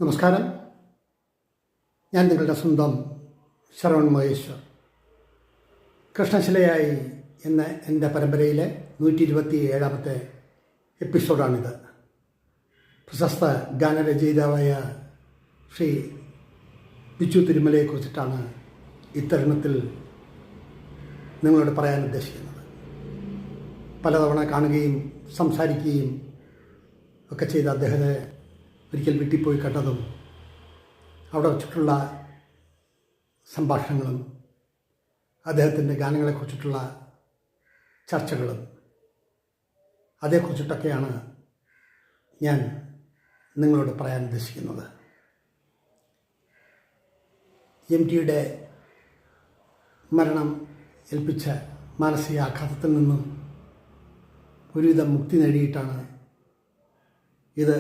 നമസ്കാരം. ഞാൻ നിങ്ങളുടെ സ്വന്തം ശരവൺ മഹേശ്വർ. കൃഷ്ണശിലയായി എന്ന എൻ്റെ പരമ്പരയിലെ 127ാമത്തെ എപ്പിസോഡാണിത്. പ്രശസ്ത ഗാനരചയിതാവായ ശ്രീ ബിച്ചു തിരുമലയെക്കുറിച്ചിട്ടാണ് ഇത്തരുണത്തിൽ നിങ്ങളോട് പറയാൻ ഉദ്ദേശിക്കുന്നത്. പലതവണ കാണുകയും സംസാരിക്കുകയും ഒക്കെ ചെയ്ത അദ്ദേഹത്തെ ഒരിക്കൽ വീട്ടിൽ പോയി കണ്ടതും അവിടെ വച്ചിട്ടുള്ള സംഭാഷണങ്ങളും അദ്ദേഹത്തിൻ്റെ ഗാനങ്ങളെക്കുറിച്ചിട്ടുള്ള ചർച്ചകളും അതേക്കുറിച്ചിട്ടൊക്കെയാണ് ഞാൻ നിങ്ങളോട് പറയാൻ ഉദ്ദേശിക്കുന്നത്. MTയുടെ മരണം ഏൽപ്പിച്ച മാനസികാഘാതത്തിൽ നിന്നും ഒരുവിധം മുക്തി നേടിയിട്ടാണ് ഇത്